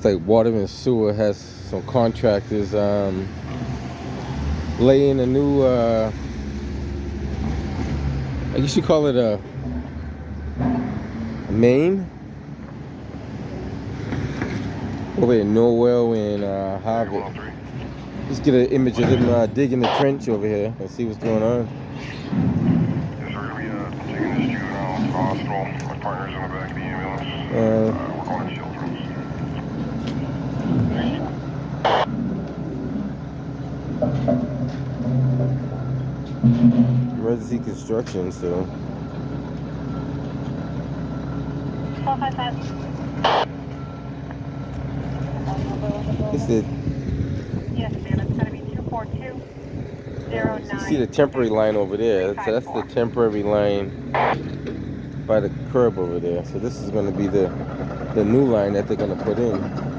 Looks like water and sewer has some contractors laying a new, I guess you call it a main over in Norwell and Harvard. Just get an image of them digging the trench over here and see what's going on. Yes, we're going to be taking this juvenile to the hospital. My partner's in the back of the ambulance. We're calling children's. Emergency construction, so. 1255. It's the, Yes, ma'am. It's going to be 24209. you see the temporary line over there. So that's the temporary line by the curb over there. So this is going to be the new line that they're going to put in.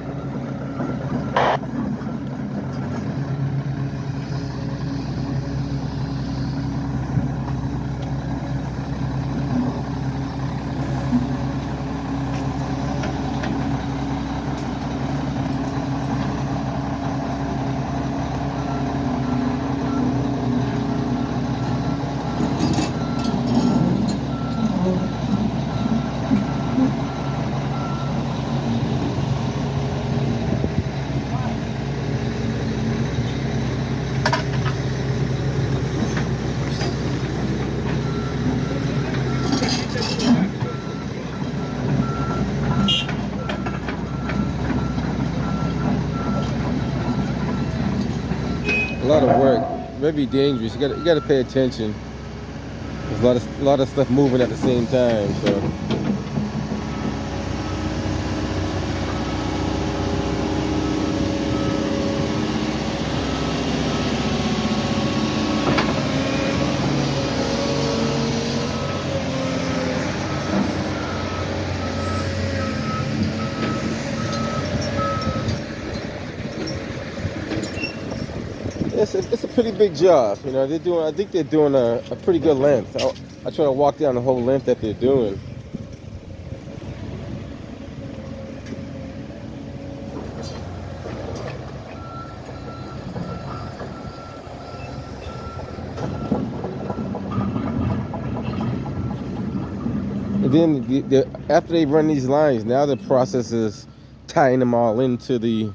A lot of work, very dangerous. You got to pay attention. There's a lot of stuff moving at the same time. So it's a pretty big job. You know, I think they're doing a pretty good length. I try to walk down the whole length that they're doing. And then after they run these lines, now the process is tying them all into the,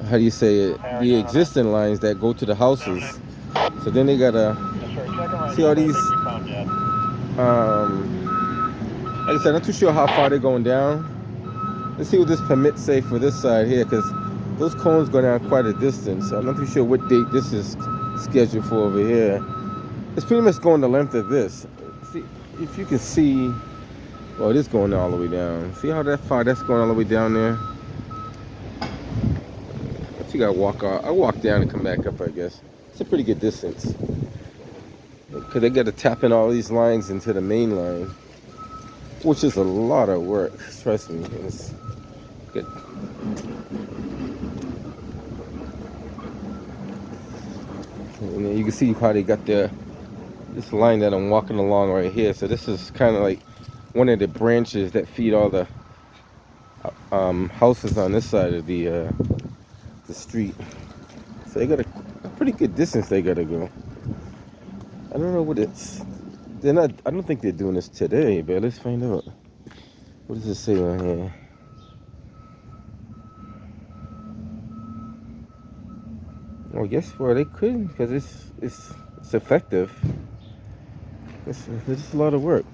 how do you say it, the existing lines that go to the houses. So then they gotta see all these, like I said, I'm not too sure how far they're going down. Let's see what this permit say for this side here, because those cones go down quite a distance. So I'm not too sure what date this is scheduled for over here. It's pretty much going the length of this. See if you can see. Well, it is going all the way down. See how that far that's going all the way down there? You gotta walk out. I walk down and come back up, I guess. It's a pretty good distance. Because they gotta tap in all these lines into the main line, which is a lot of work. Trust me. It's good. And then you can see how they got this line that I'm walking along right here. So this is kind of like one of the branches that feed all the houses on this side of the street. So they got a pretty good distance they gotta go. I don't know what it's. They're not. I don't think they're doing this today, but let's find out. What does it say on here? Well, guess what? They could, because it's effective. It's just a lot of work.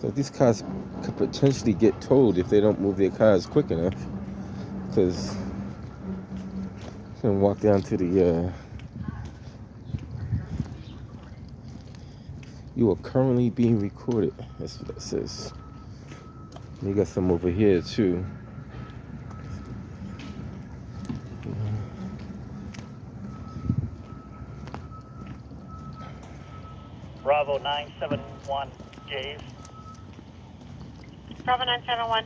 So these cars could potentially get towed if they don't move their cars quick enough. Because I'm gonna walk down to the. You are currently being recorded. That's what it says. You got some over here too. Bravo 971, Jays. Bravo 971.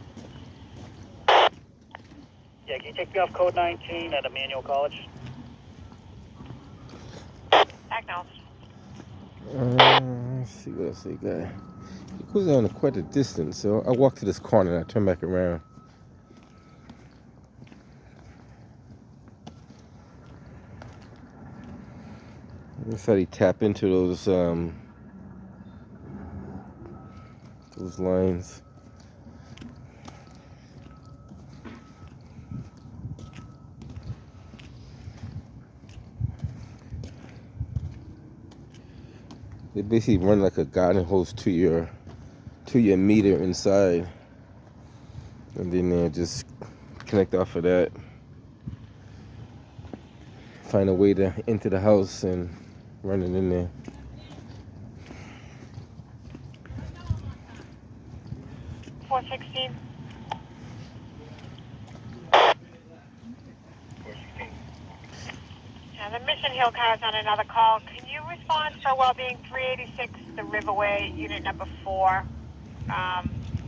Yeah, can you take me off code 19 at Emmanuel College? Acknowledged. Let's see what else they got. It goes down quite a distance, so I walk to this corner and I turn back around. That's how they tap into those lines. They basically run like a garden hose to your meter inside, and then they just connect off of that. Find a way to enter the house and run it in there. $416. Yeah, the Mission Hill car is on another call. Can you respond for well-being 386, the Riverway, unit number 4?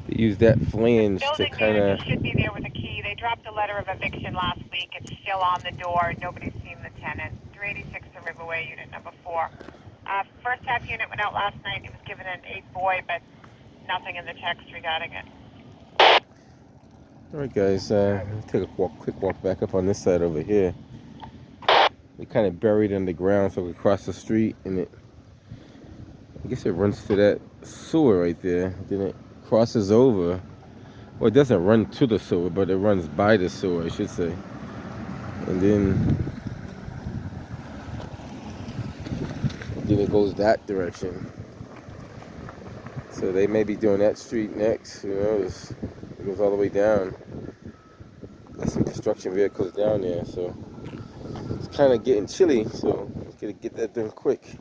They use that flange to Building kind manager of. should be there with a key. They dropped a letter of eviction last week. It's still on the door. Nobody's seen the tenant. 386 the Riverway, unit number 4. First half unit went out last night. It was given an 8-boy, but nothing in the text regarding it. All right, guys. Take a quick walk back up on this side over here. They kind of buried underground, so we cross the street, and I guess it runs to that sewer right there. Then it crosses over. Well, it doesn't run to the sewer, but it runs by the sewer, I should say. And then it goes that direction. So they may be doing that street next. Who knows? It goes all the way down. Got some construction vehicles down there, so it's kind of getting chilly. So gotta get that done quick.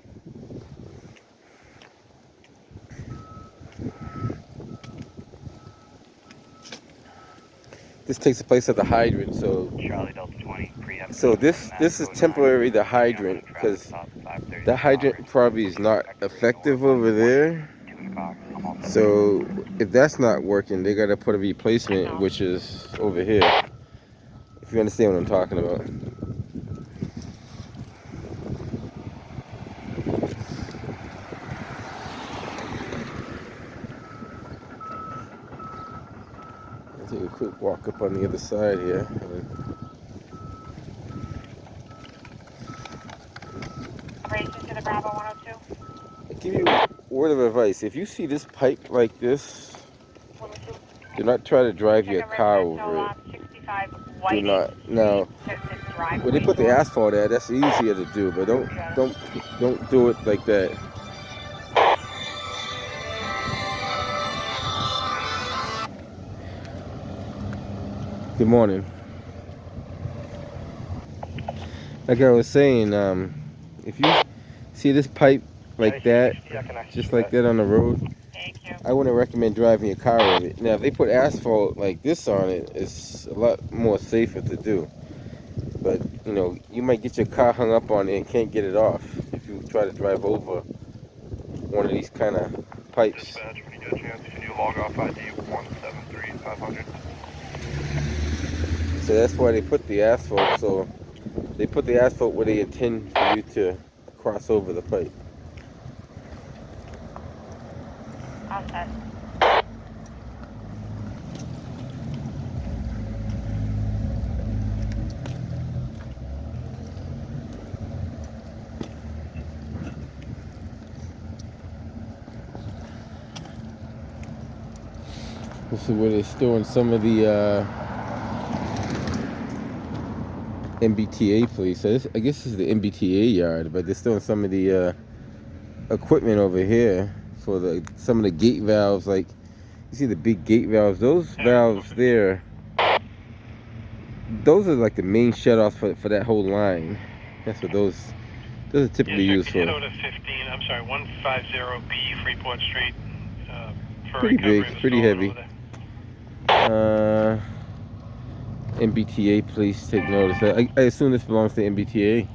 This takes place at the hydrant, so Charlie Delta 20, preempt. so this is temporary, the hydrant, because the hydrant probably is not effective over there. So if that's not working, they gotta put a replacement, which is over here. If you understand what I'm talking about. I'll take a quick walk up on the other side here. Races to the Bravo 102. I give you a word of advice. If you see this pipe like this, 102. do not try to drive your Second car residential, over it. 65 Do Whiting not. Now, Street, the driveway when they put the door. asphalt there, that's easier to do, but don't do it like that. Good morning. Like I was saying, if you see this pipe like that, just like that on the road, Thank you. I wouldn't recommend driving your car with it. Now, if they put asphalt like this on it, it's a lot more safer to do. But, you know, you might get your car hung up on it and can't get it off if you try to drive over one of these kind of pipes. Dispatch, when you get a chance, can you log off ID 173500? So that's why they put the asphalt. So they put the asphalt where they intend for you to cross over the pipe. All set. This is where they're storing some of the MBTA police. So I guess this is the MBTA yard, but they're storing some of the equipment over here for some of the gate valves. Like, you see the big gate valves? Those valves there, those are like the main shutoffs for that whole line. That's what those are typically used for. Can you go to 15, I'm sorry, 150B Freeport Street for Pretty recovery big, of pretty stolen heavy. over there? MBTA police take notice. I assume this belongs to MBTA.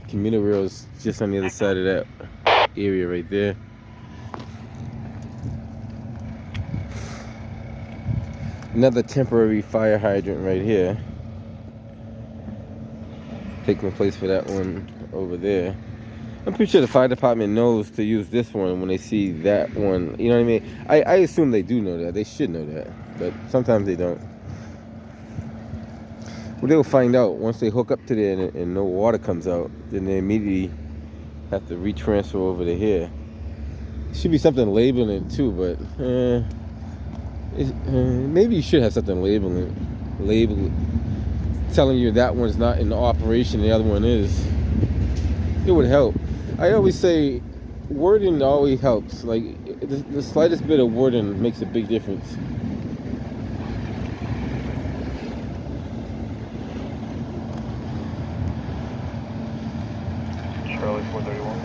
Commuter rail is just on the other side of that area right there. Another temporary fire hydrant right here. Taking the place for that one over there. I'm pretty sure the fire department knows to use this one when they see that one. You know what I mean? I assume they do know that. They should know that. But sometimes they don't. Well, they'll find out once they hook up to there and no water comes out. Then they immediately Have to retransfer over to here. Should be something labeling it too, but maybe you should have something label it, telling you that one's not in operation, the other one is. It would help. I always say wording always helps. Like the slightest bit of wording makes a big difference. Charlie 431.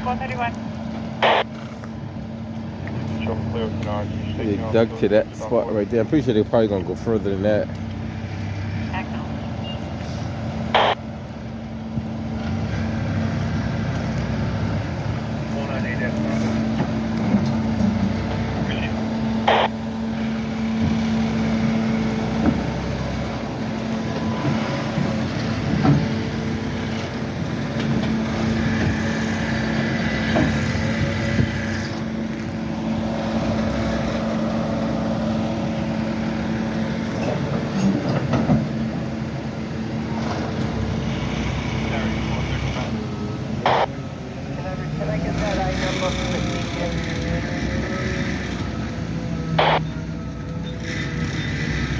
431. Show them clear with Canard. They dug to that spot right there. I'm pretty sure they're probably gonna go further than that. Excellent.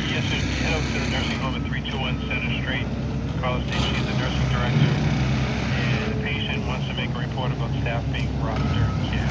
Yes, sir. Head over to the nursing home at 321 Center Street. Carla states she's the nursing director, and the patient wants to make a report about staff being rough during care.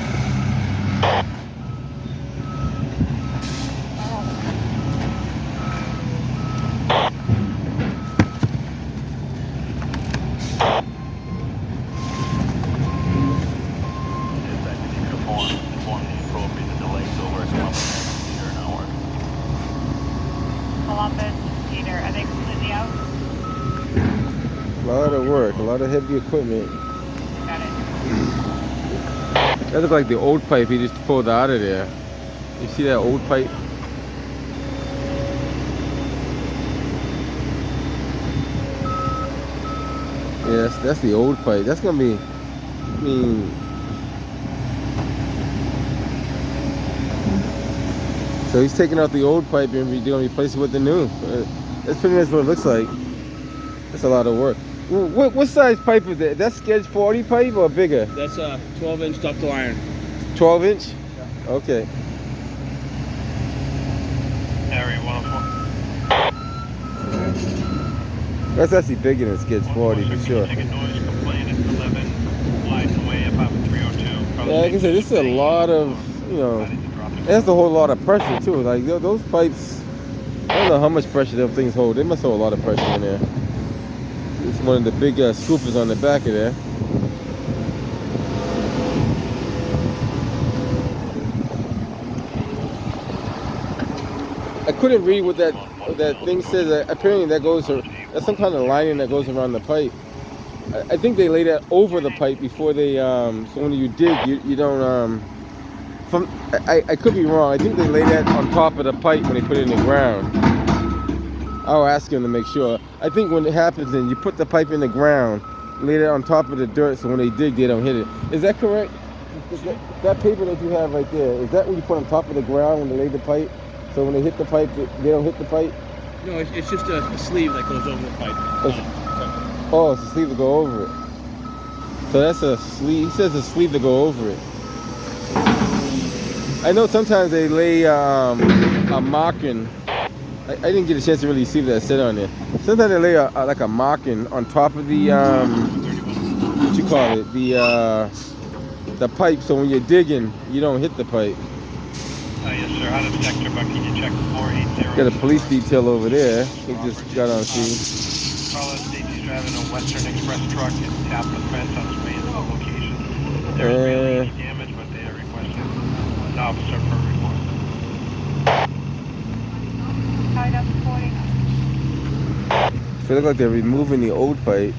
Columbus, Peter, are they completely out? A lot of work, a lot of heavy equipment. Got it. That looks like the old pipe he just pulled out of there. You see that old pipe? Yes, that's the old pipe. That's gonna be, I mean, so he's taking out the old pipe and gonna replace it with the new. That's pretty much what it looks like. That's a lot of work. What size pipe is that? That's Sketch 40 pipe or bigger? That's a 12-inch ductile iron. 12 inch? Yeah. Okay. Area 104. That's actually bigger than Sketch 40 for sure. Take a noise complaint at 11, Lights Away, apartment 302. Yeah, like I said, this is a lot of, you know, that's a whole lot of pressure too. Like those pipes, I don't know how much pressure them things hold. They must hold a lot of pressure in there. It's one of the big scoopers on the back of there. I couldn't read what that thing says. Apparently that goes, that's some kind of lining that goes around the pipe. I think they lay that over the pipe before they, so when you dig, you don't, I could be wrong. I think they lay that on top of the pipe when they put it in the ground. I'll ask him to make sure. I think when it happens, then you put the pipe in the ground, lay it on top of the dirt, so when they dig, they don't hit it. Is that correct? That paper that you have right there, is that what you put on top of the ground when they lay the pipe? So when they hit the pipe, they don't hit the pipe? No, it's just a sleeve that goes over the pipe. Oh, it's a sleeve to go over it. So that's a sleeve. He says a sleeve to go over it. I know sometimes they lay a mocking. I didn't get a chance to really see what that said on there. Sometimes they lay like a mocking on top of the what you call it, the pipe. So when you're digging, you don't hit the pipe. Yes, sir. Out of sector, but can you check 480? Got a police detail over there. He just got on scene. Carla states he's driving a Western Express truck and tapped the fence on his way into the location. There is barely any damage, but they are requesting an officer for a report. Tied up 40. So it looks like they're removing the old pipe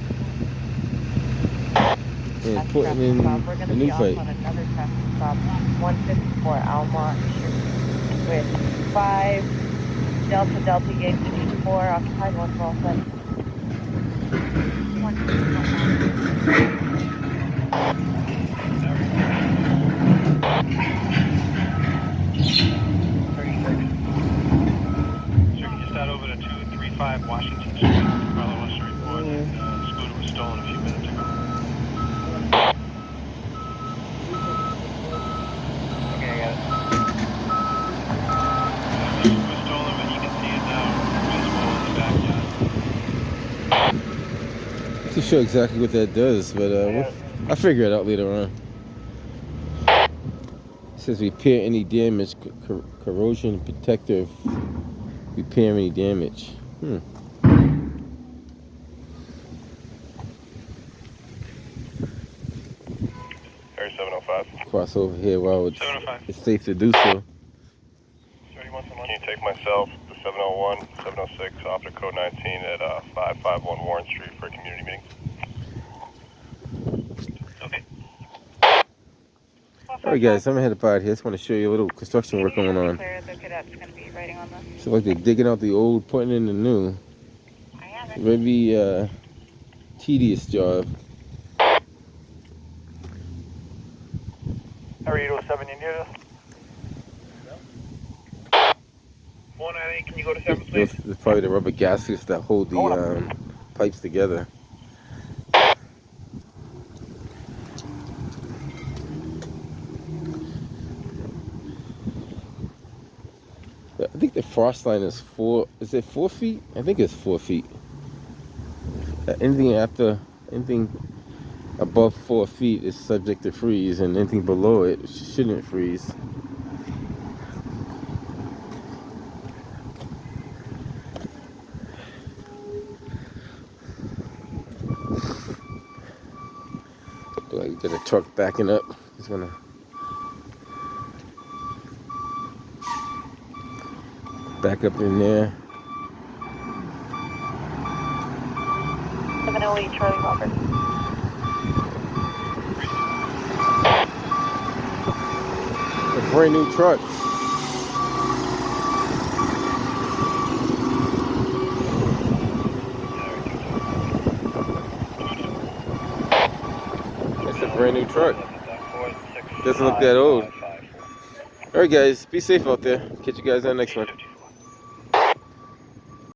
and putting in the new pipe. On another traffic stop, 154 Almont Street with 5 Delta Yankee 4 occupied 112 site. Sir, can you start over to 235 Washington Street? Carla wants to report that the scooter was stolen a few minutes ago. too sure exactly what that does, but I'll figure it out later on. It says repair any damage, corrosion protector, repair any damage. 3705. Cross over here while it's 705. it's safe to do so. Can you take myself, the 701, 706, off to code 19 at 551 Warren Street for a community meeting? Okay. All right, guys, I'm gonna head up out here. Just want to show you a little construction work going on. Clear, the cadet's going to be writing on this. So like they're digging out the old, putting in the new. I have it. Very tedious job. How are you, 207 India? 198, can you go to 7, please? Those are probably the rubber gaskets that hold the pipes together. I think the frost line is 4. Is it 4 feet? I think it's 4 feet. Anything above 4 feet is subject to freeze, and anything below it shouldn't freeze. Like you got a truck backing up. He's gonna back up in there. 708 Charlie Robert. A brand new truck. That's a brand new truck. Doesn't look that old. Alright guys, be safe out there. Catch you guys on the next one.